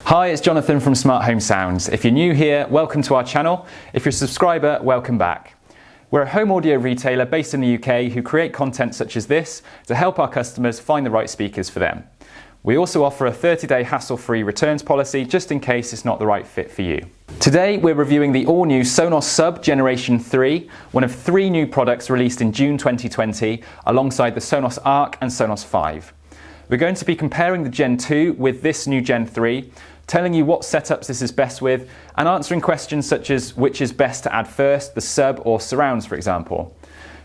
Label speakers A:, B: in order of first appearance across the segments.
A: Hi, it's Jonathan from Smart Home Sounds. If you're new here, welcome to our channel. If you're a subscriber, welcome back. We're a home audio retailer based in the UK who create content such as this to help our customers find the right speakers for them. We also offer a 30-day hassle-free returns policy just in case it's not the right fit for you. Today we're reviewing the all-new Sonos Sub Generation 3, one of 3 new products released in June 2020 alongside the Sonos Arc and Sonos 5. We're going to be comparing the Gen 2 with this new Gen 3, telling you what setups this is best with, and answering questions such as which is best to add first, the Sub or surrounds, for example.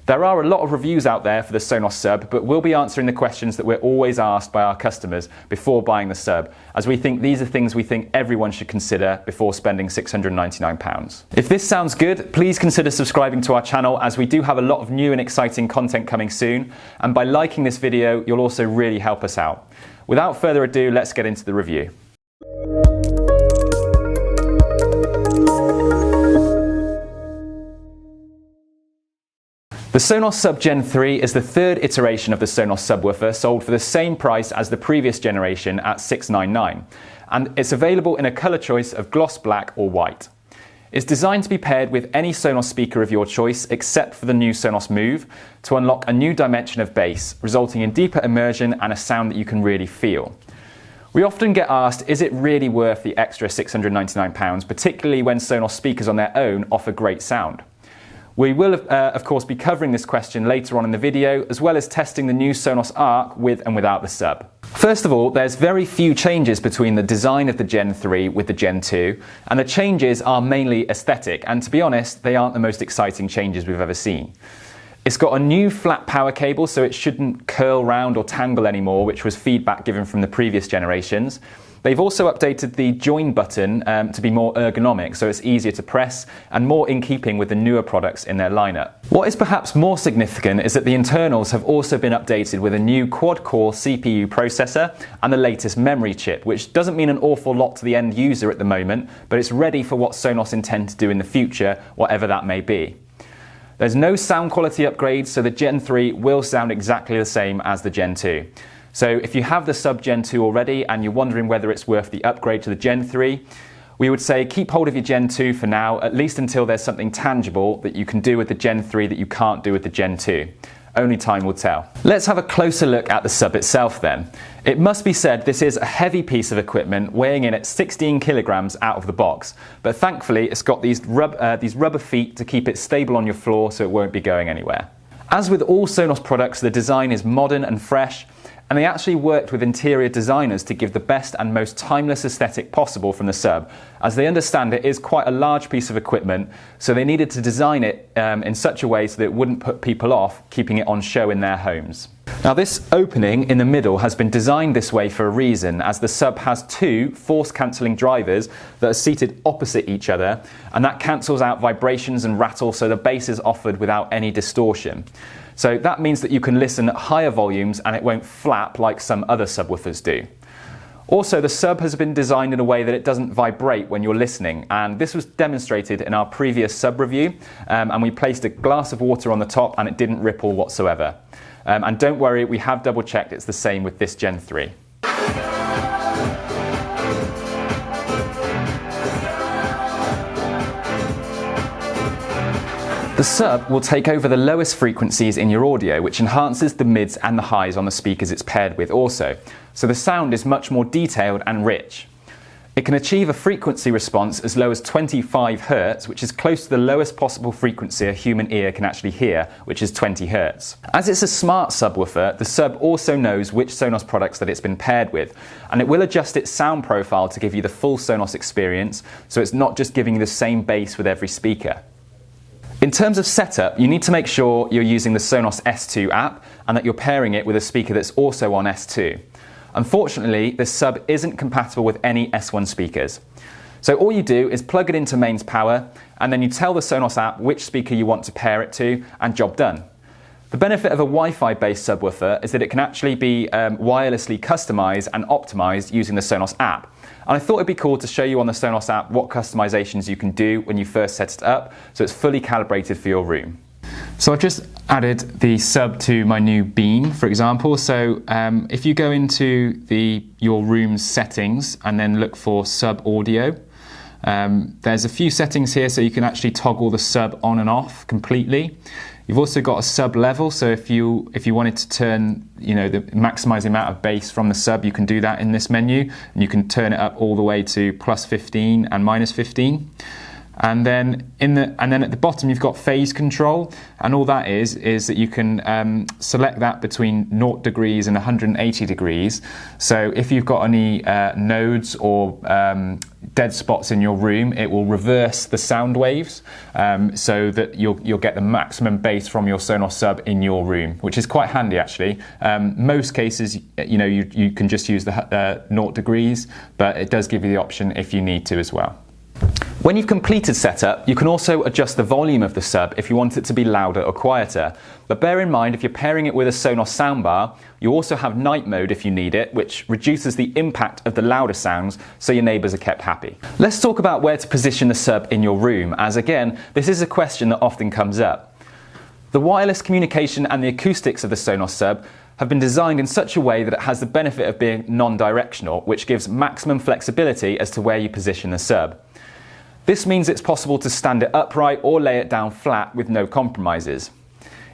A: There are a lot of reviews out there for the Sonos Sub, but we'll be answering the questions that we're always asked by our customers before buying the Sub, as we think these are things we think everyone should consider before spending £699. If this sounds good, please consider subscribing to our channel, as we do have a lot of new and exciting content coming soon, and by liking this video, you'll also really help us out. Without further ado, let's get into the review. The Sonos Sub Gen 3 is the third iteration of the Sonos subwoofer, sold for the same price as the previous generation at $699, and it's available in a colour choice of gloss black or white. It's designed to be paired with any Sonos speaker of your choice except for the new Sonos Move to unlock a new dimension of bass, resulting in deeper immersion and a sound that you can really feel. We often get asked, is it really worth the extra £699, particularly when Sonos speakers on their own offer great sound? We will, of course, be covering this question later on in the video, as well as testing the new Sonos Arc with and without the Sub. First of all, there's very few changes between the design of the Gen 3 with the Gen 2, and the changes are mainly aesthetic, and to be honest, they aren't the most exciting changes we've ever seen. It's got a new flat power cable, so it shouldn't curl round or tangle anymore, which was feedback given from the previous generations. They've also updated the join button to be more ergonomic, so it's easier to press and more in keeping with the newer products in their lineup. What is perhaps more significant is that the internals have also been updated with a new quad-core CPU processor and the latest memory chip, which doesn't mean an awful lot to the end user at the moment, but it's ready for what Sonos intend to do in the future, whatever that may be. There's no sound quality upgrades, so the Gen 3 will sound exactly the same as the Gen 2. So if you have the Sub Gen 2 already and you're wondering whether it's worth the upgrade to the Gen 3, we would say keep hold of your Gen 2 for now, at least until there's something tangible that you can do with the Gen 3 that you can't do with the Gen 2. Only time will tell. Let's have a closer look at the Sub itself then. It must be said this is a heavy piece of equipment, weighing in at 16 kilograms out of the box, but thankfully it's got these rubber feet to keep it stable on your floor so it won't be going anywhere. As with all Sonos products, the design is modern and fresh, and they actually worked with interior designers to give the best and most timeless aesthetic possible from the Sub, as they understand it is quite a large piece of equipment, so they needed to design it in such a way so that it wouldn't put people off keeping it on show in their homes. Now, this opening in the middle has been designed this way for a reason, as the Sub has 2 force-cancelling drivers that are seated opposite each other, and that cancels out vibrations and rattle, so the bass is offered without any distortion. So that means that you can listen at higher volumes and it won't flap like some other subwoofers do. Also, the Sub has been designed in a way that it doesn't vibrate when you're listening, and this was demonstrated in our previous Sub review, and we placed a glass of water on the top and it didn't ripple whatsoever. And don't worry, we have double checked, it's the same with this Gen 3. The Sub will take over the lowest frequencies in your audio, which enhances the mids and the highs on the speakers it's paired with also, so the sound is much more detailed and rich. It can achieve a frequency response as low as 25 Hz, which is close to the lowest possible frequency a human ear can actually hear, which is 20 Hz. As it's a smart subwoofer, the Sub also knows which Sonos products that it's been paired with, and it will adjust its sound profile to give you the full Sonos experience, so it's not just giving you the same bass with every speaker. In terms of setup, you need to make sure you're using the Sonos S2 app and that you're pairing it with a speaker that's also on S2. Unfortunately, this Sub isn't compatible with any S1 speakers. So all you do is plug it into mains power, and then you tell the Sonos app which speaker you want to pair it to, and job done. The benefit of a Wi-Fi based subwoofer is that it can actually be wirelessly customized and optimized using the Sonos app. And I thought it'd be cool to show you on the Sonos app what customizations you can do when you first set it up, so it's fully calibrated for your room. So I've just added the sub to my new Beam, for example. So if you go into your room's settings and then look for sub audio, there's a few settings here so you can actually toggle the sub on and off completely. You've also got a sub level, so if you wanted to turn, maximize the amount of bass from the sub, you can do that in this menu, and you can turn it up all the way to +15 and -15. And then at the bottom you've got phase control, and all that is that you can select that between 0 degrees and 180 degrees. So if you've got any nodes or dead spots in your room, it will reverse the sound waves so that you'll get the maximum bass from your Sonos Sub in your room, which is quite handy actually. Most cases, you can just use the 0 degrees, but it does give you the option if you need to as well. When you've completed setup, you can also adjust the volume of the sub if you want it to be louder or quieter. But bear in mind, if you're pairing it with a Sonos soundbar, you also have night mode if you need it, which reduces the impact of the louder sounds so your neighbours are kept happy. Let's talk about where to position the sub in your room, as again, this is a question that often comes up. The wireless communication and the acoustics of the Sonos Sub have been designed in such a way that it has the benefit of being non-directional, which gives maximum flexibility as to where you position the sub. This means it's possible to stand it upright or lay it down flat with no compromises.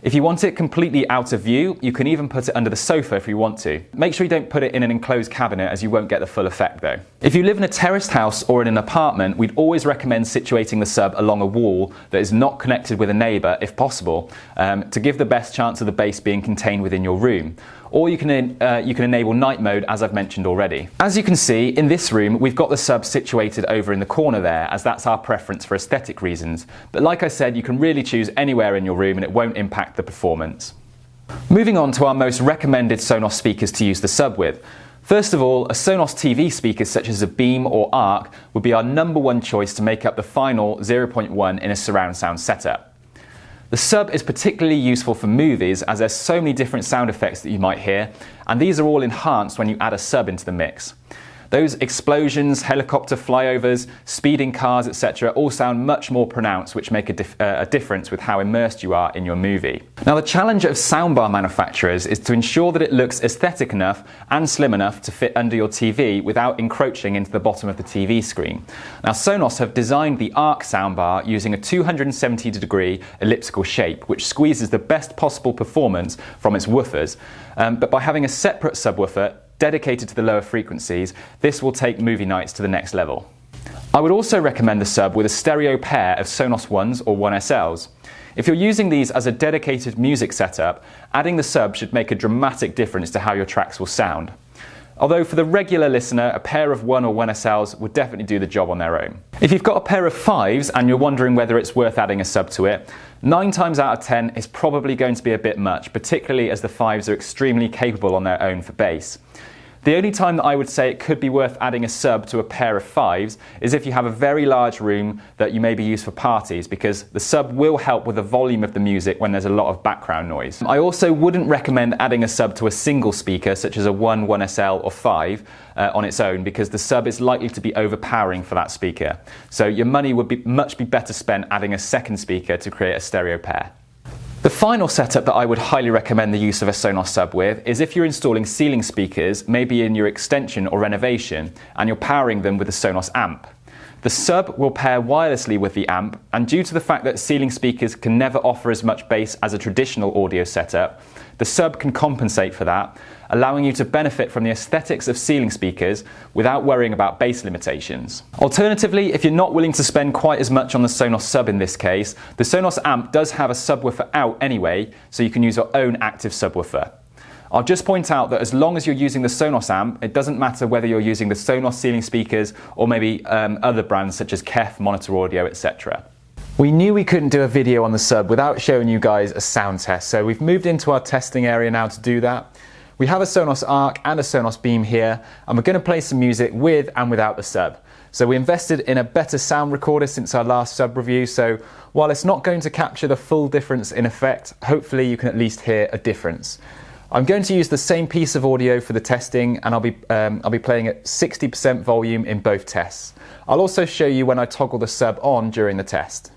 A: If you want it completely out of view, you can even put it under the sofa if you want to. Make sure you don't put it in an enclosed cabinet, as you won't get the full effect though. If you live in a terraced house or in an apartment, we'd always recommend situating the sub along a wall that is not connected with a neighbour if possible, to give the best chance of the bass being contained within your room. Or you can enable night mode, as I've mentioned already. As you can see, in this room, we've got the sub situated over in the corner there, as that's our preference for aesthetic reasons. But like I said, you can really choose anywhere in your room and it won't impact the performance. Moving on to our most recommended Sonos speakers to use the sub with. First of all, a Sonos TV speaker such as a Beam or Arc would be our #1 choice to make up the final 0.1 in a surround sound setup. The sub is particularly useful for movies, as there's so many different sound effects that you might hear, and these are all enhanced when you add a sub into the mix. Those explosions, helicopter flyovers, speeding cars, etc. all sound much more pronounced, which make a difference with how immersed you are in your movie. Now, the challenge of soundbar manufacturers is to ensure that it looks aesthetic enough and slim enough to fit under your TV without encroaching into the bottom of the TV screen. Now, Sonos have designed the Arc soundbar using a 270-degree elliptical shape, which squeezes the best possible performance from its woofers, but by having a separate subwoofer dedicated to the lower frequencies, this will take movie nights to the next level. I would also recommend the sub with a stereo pair of Sonos 1s or 1SLs. If you're using these as a dedicated music setup, adding the sub should make a dramatic difference to how your tracks will sound. Although for the regular listener, a pair of 1 or 1SLs would definitely do the job on their own. If you've got a pair of 5s and you're wondering whether it's worth adding a sub to it, 9 times out of 10 is probably going to be a bit much, particularly as the 5s are extremely capable on their own for bass. The only time that I would say it could be worth adding a sub to a pair of 5s is if you have a very large room that you maybe use for parties, because the sub will help with the volume of the music when there's a lot of background noise. I also wouldn't recommend adding a sub to a single speaker such as a 1SL or 5 on its own, because the sub is likely to be overpowering for that speaker. So your money would be much better spent adding a second speaker to create a stereo pair. The final setup that I would highly recommend the use of a Sonos sub with is if you're installing ceiling speakers, maybe in your extension or renovation, and you're powering them with a Sonos amp. The sub will pair wirelessly with the amp, and due to the fact that ceiling speakers can never offer as much bass as a traditional audio setup, the sub can compensate for that, allowing you to benefit from the aesthetics of ceiling speakers without worrying about bass limitations. Alternatively, if you're not willing to spend quite as much on the Sonos sub in this case, the Sonos amp does have a subwoofer out anyway, so you can use your own active subwoofer. I'll just point out that as long as you're using the Sonos amp, it doesn't matter whether you're using the Sonos ceiling speakers or maybe other brands such as Kef, Monitor Audio, etc. We knew we couldn't do a video on the sub without showing you guys a sound test, so we've moved into our testing area now to do that. We have a Sonos Arc and a Sonos Beam here, and we're going to play some music with and without the sub. So we invested in a better sound recorder since our last sub review, so while it's not going to capture the full difference in effect, hopefully you can at least hear a difference. I'm going to use the same piece of audio for the testing, and I'll be playing at 60% volume in both tests. I'll also show you when I toggle the sub on during the test.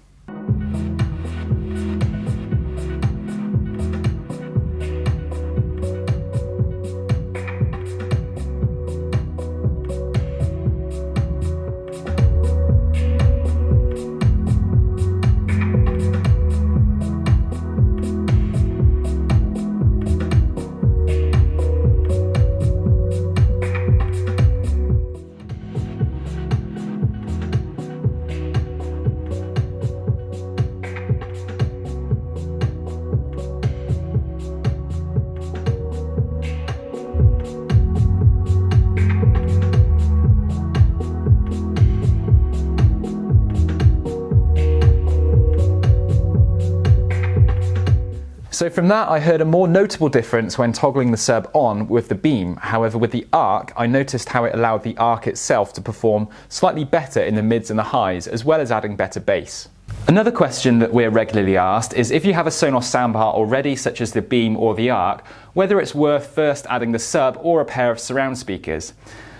A: So from that, I heard a more notable difference when toggling the sub on with the Beam. However, with the Arc, I noticed how it allowed the Arc itself to perform slightly better in the mids and the highs, as well as adding better bass. Another question that we're regularly asked is if you have a Sonos soundbar already, such as the Beam or the Arc, whether it's worth first adding the sub or a pair of surround speakers.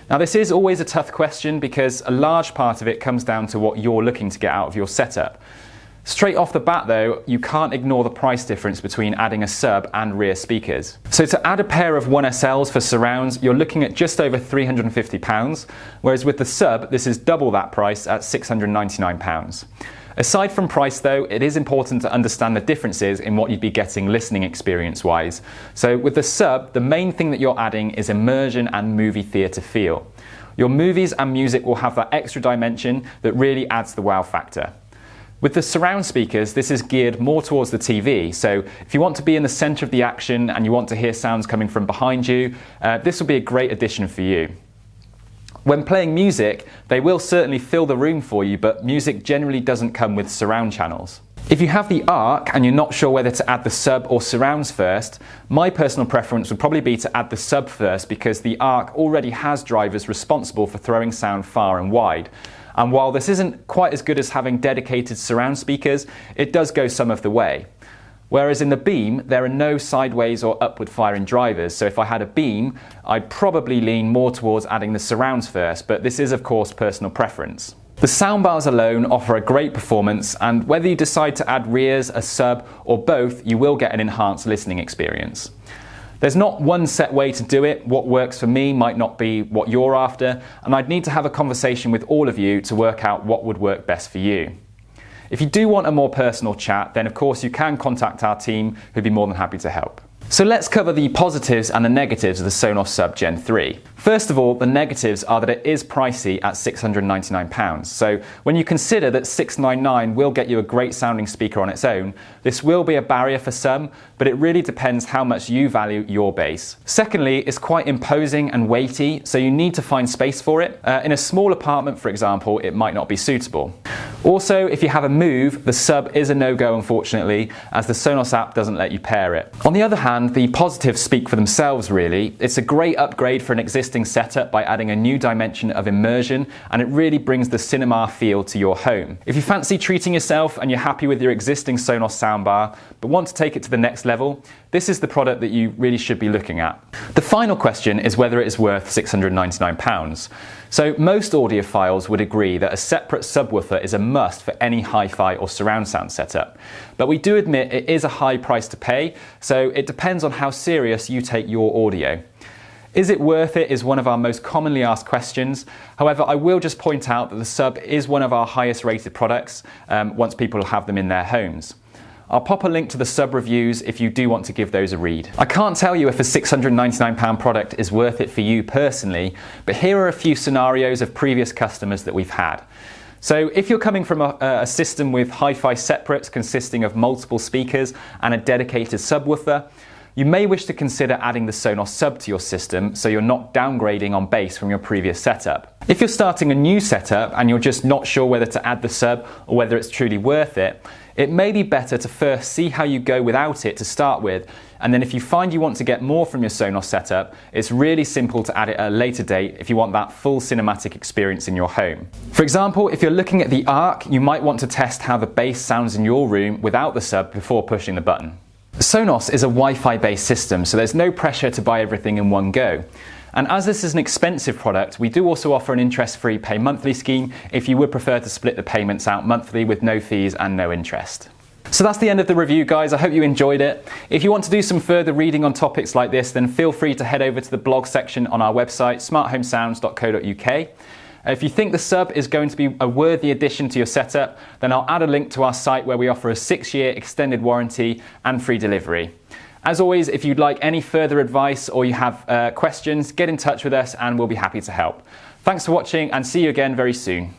A: Now this is always a tough question because a large part of it comes down to what you're looking to get out of your setup. Straight off the bat though, you can't ignore the price difference between adding a sub and rear speakers. So to add a pair of 1SLs for surrounds, you're looking at just over £350, whereas with the sub, this is double that price at £699. Aside from price though, it is important to understand the differences in what you'd be getting listening experience wise. So with the sub, the main thing that you're adding is immersion and movie theatre feel. Your movies and music will have that extra dimension that really adds the wow factor. With the surround speakers, this is geared more towards the TV, so if you want to be in the centre of the action and you want to hear sounds coming from behind you, this will be a great addition for you. When playing music, they will certainly fill the room for you, but music generally doesn't come with surround channels. If you have the Arc and you're not sure whether to add the sub or surrounds first, my personal preference would probably be to add the sub first because the Arc already has drivers responsible for throwing sound far and wide. And while this isn't quite as good as having dedicated surround speakers, it does go some of the way. Whereas in the Beam, there are no sideways or upward firing drivers, so if I had a Beam, I'd probably lean more towards adding the surrounds first, but this is of course personal preference. The soundbars alone offer a great performance, and whether you decide to add rears, a sub, or both, you will get an enhanced listening experience. There's not one set way to do it. What works for me might not be what you're after, and I'd need to have a conversation with all of you to work out what would work best for you. If you do want a more personal chat, then of course you can contact our team who'd be more than happy to help. So let's cover the positives and the negatives of the Sonos Sub Gen 3. First of all, the negatives are that it is pricey at £699. So when you consider that £699 will get you a great sounding speaker on its own, this will be a barrier for some, but it really depends how much you value your bass. Secondly, it's quite imposing and weighty, so you need to find space for it. In a small apartment, for example, it might not be suitable. Also, if you have a Move, the Sub is a no-go unfortunately, as the Sonos app doesn't let you pair it. On the other hand, the positives speak for themselves really. It's a great upgrade for an existing setup by adding a new dimension of immersion, and it really brings the cinema feel to your home. If you fancy treating yourself and you're happy with your existing Sonos soundbar, but want to take it to the next level, this is the product that you really should be looking at. The final question is whether it is worth £699. So most audiophiles would agree that a separate subwoofer is a must for any hi-fi or surround sound setup. But we do admit it is a high price to pay, so it depends on how serious you take your audio. Is it worth it is one of our most commonly asked questions. However, I will just point out that the Sub is one of our highest rated products once people have them in their homes. I'll pop a link to the Sub reviews if you do want to give those a read. I can't tell you if a £699 product is worth it for you personally, but here are a few scenarios of previous customers that we've had. So if you're coming from a system with hi-fi separates consisting of multiple speakers and a dedicated subwoofer, you may wish to consider adding the Sonos Sub to your system so you're not downgrading on bass from your previous setup. If you're starting a new setup and you're just not sure whether to add the Sub or whether it's truly worth it, it may be better to first see how you go without it to start with, and then if you find you want to get more from your Sonos setup, it's really simple to add it at a later date if you want that full cinematic experience in your home. For example, if you're looking at the Arc, you might want to test how the bass sounds in your room without the Sub before pushing the button. Sonos is a Wi-Fi based system, so there's no pressure to buy everything in one go. And as this is an expensive product, we do also offer an interest-free pay monthly scheme if you would prefer to split the payments out monthly with no fees and no interest. So that's the end of the review, guys. I hope you enjoyed it. If you want to do some further reading on topics like this, then feel free to head over to the blog section on our website, smarthomesounds.co.uk. If you think the Sub is going to be a worthy addition to your setup, then I'll add a link to our site where we offer a 6-year extended warranty and free delivery. As always, if you'd like any further advice or you have questions, get in touch with us and we'll be happy to help. Thanks for watching and see you again very soon.